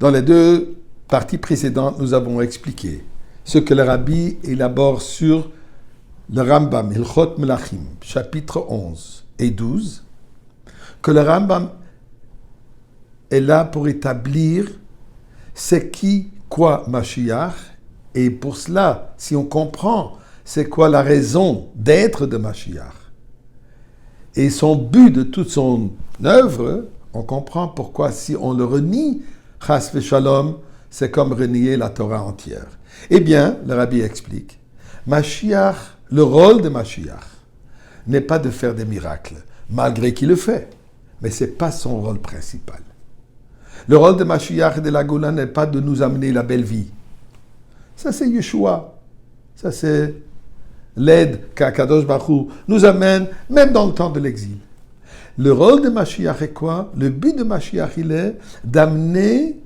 Dans les deux parties précédentes, nous avons expliqué ce que le Rabbi élabore sur le Rambam, Hilchot Melachim, chapitre 11 et 12, que le Rambam est là pour établir c'est qui, quoi Mashiach, et pour cela, si on comprend c'est quoi la raison d'être de Mashiach, et son but de toute son œuvre, on comprend pourquoi si on le renie, Chas v'Shalom, c'est comme renier la Torah entière. Eh bien, le Rabbi explique, Mashiach, le rôle de Mashiach n'est pas de faire des miracles, malgré qu'il le fait, mais ce n'est pas son rôle principal. Le rôle de Mashiach et de la Goula n'est pas de nous amener la belle vie. Ça, c'est Yeshua. Ça, c'est l'aide qu'Akadosh Baruch Hu nous amène, même dans le temps de l'exil. Le rôle de Mashiach est quoi? Le but de Mashiach, il est d'amener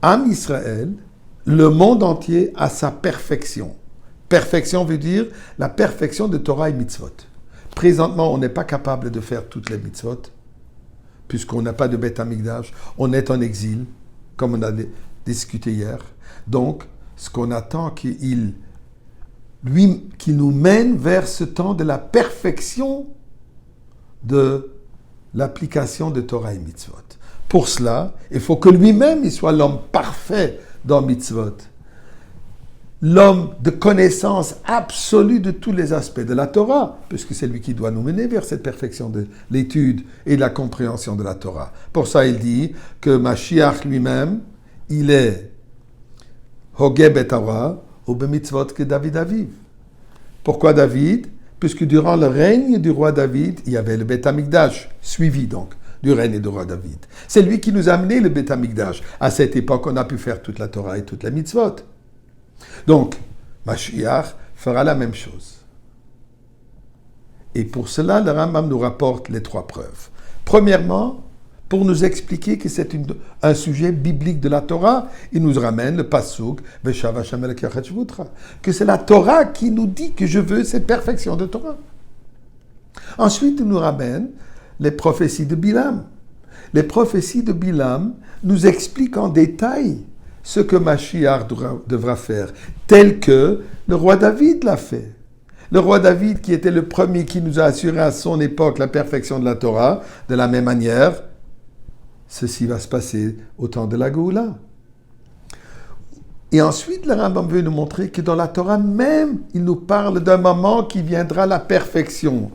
Am Israël, le monde entier, à sa perfection. Perfection veut dire la perfection de Torah et Mitzvot. Présentement, on n'est pas capable de faire toutes les Mitzvot, puisqu'on n'a pas de Beth Amikdash, on est en exil, comme on a discuté hier. Donc, ce qu'on attend, qu'il nous mène vers ce temps de la perfection de l'application de Torah et Mitzvot. Pour cela, il faut que lui-même il soit l'homme parfait dans Mitzvot. L'homme de connaissance absolue de tous les aspects de la Torah, puisque c'est lui qui doit nous mener vers cette perfection de l'étude et de la compréhension de la Torah. Pour ça, il dit que Mashiach lui-même, il est Hogeh Torah ou Bemitzvot que David Aviv. Pourquoi David? Puisque durant le règne du roi David, il y avait le Beth Amikdash, suivi donc du règne du roi David. C'est lui qui nous a amené le Beth Amikdash. À cette époque, on a pu faire toute la Torah et toute la Mitzvot. Donc, Mashiach fera la même chose. Et pour cela, le Rambam nous rapporte les trois preuves. Premièrement, pour nous expliquer que c'est un sujet biblique de la Torah, il nous ramène le pasuk Veshav Hashem Elokecha Shvutra, que c'est la Torah qui nous dit que je veux cette perfection de Torah. Ensuite, il nous ramène les prophéties de Bilam. Les prophéties de Bilam nous expliquent en détail ce que Mashiach devra faire, tel que le roi David l'a fait. Le roi David, qui était le premier qui nous a assuré à son époque la perfection de la Torah, de la même manière, ceci va se passer au temps de la Géoula. Et ensuite, le Rambam veut nous montrer que dans la Torah même, il nous parle d'un moment qui viendra la perfection,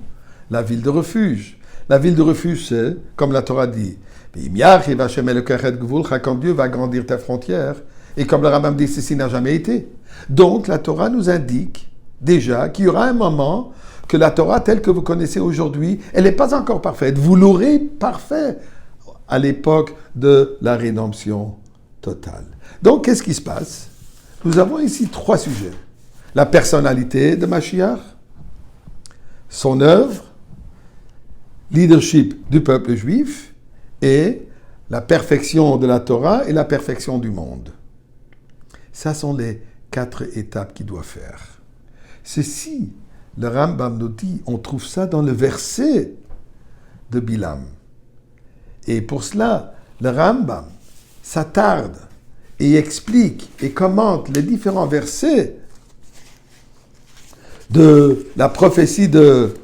la ville de refuge. La ville de refuge, c'est, comme la Torah dit, quand Dieu va agrandir ta frontière, et comme le Rambam dit, ceci n'a jamais été. Donc, la Torah nous indique déjà qu'il y aura un moment que la Torah telle que vous connaissez aujourd'hui, elle n'est pas encore parfaite. Vous l'aurez parfait à l'époque de la rédemption totale. Donc, qu'est-ce qui se passe? Nous avons ici trois sujets. La personnalité de Mashiach, son œuvre, leadership du peuple juif, et la perfection de la Torah et la perfection du monde. Ça sont les 4 étapes qu'il doit faire. Ceci, le Rambam nous dit, on trouve ça dans le verset de Bilam. Et pour cela, le Rambam s'attarde et explique et commente les différents versets de la prophétie de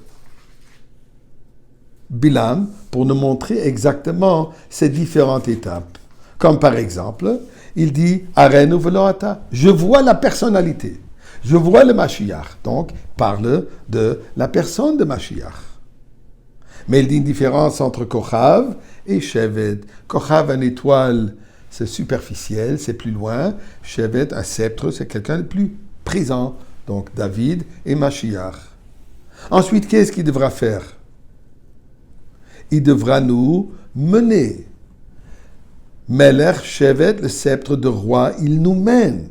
Bilam pour nous montrer exactement ces différentes étapes. Comme par exemple, il dit « Arenu veloata » je vois la personnalité, je vois le Mashiach. Donc, il parle de la personne de Mashiach. Mais il dit une différence entre Kochav et Shevet. Kochav, une étoile, c'est superficiel, c'est plus loin. Shevet, un sceptre, c'est quelqu'un de plus présent. Donc, David et Mashiach. Ensuite, qu'est-ce qu'il devra faire? Il devra nous mener. Melech Shevet, le sceptre de roi, il nous mène.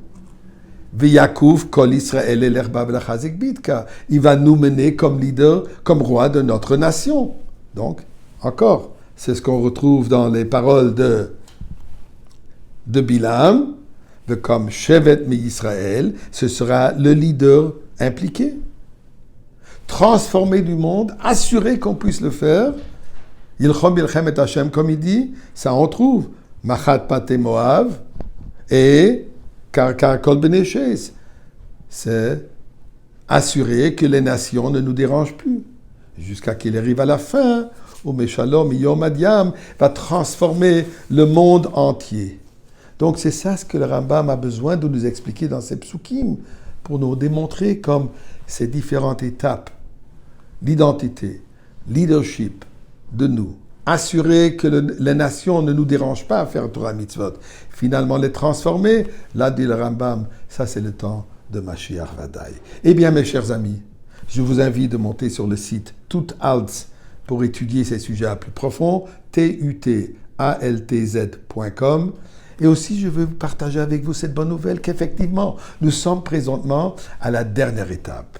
V'Yakuv kol Israël et l'Erbav l'Chazik Bidka. Il va nous mener comme leader, comme roi de notre nation. Donc, encore, c'est ce qu'on retrouve dans les paroles de Bilam. Comme Shevet mi Israël, ce sera le leader impliqué. Transformer du monde, assurer qu'on puisse le faire. Yilchom Yilchem et Hashem, comme il dit, ça on trouve Machat Pate Moav et Karkar Kol Bnei Shes. C'est assurer que les nations ne nous dérangent plus. Jusqu'à qu'il arrive à la fin, où Meshalom Yom Adiam va transformer le monde entier. Donc c'est ça ce que le Rambam a besoin de nous expliquer dans ces psukim, pour nous démontrer comme ces différentes étapes, l'identité, leadership de nous, assurer que les nations ne nous dérangent pas à faire Torah Mitzvot, finalement les transformer, là dit le Rambam, ça c'est le temps de Mashiach Vadaï. Eh bien mes chers amis, je vous invite de monter sur le site Tutaltz pour étudier ces sujets à plus profond, tutaltz.com. Et aussi, je veux partager avec vous cette bonne nouvelle qu'effectivement, nous sommes présentement à la dernière étape.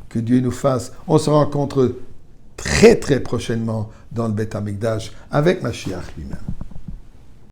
Que Dieu nous fasse. On se rencontre très très prochainement dans le Beth Amikdash avec Mashiach lui-même.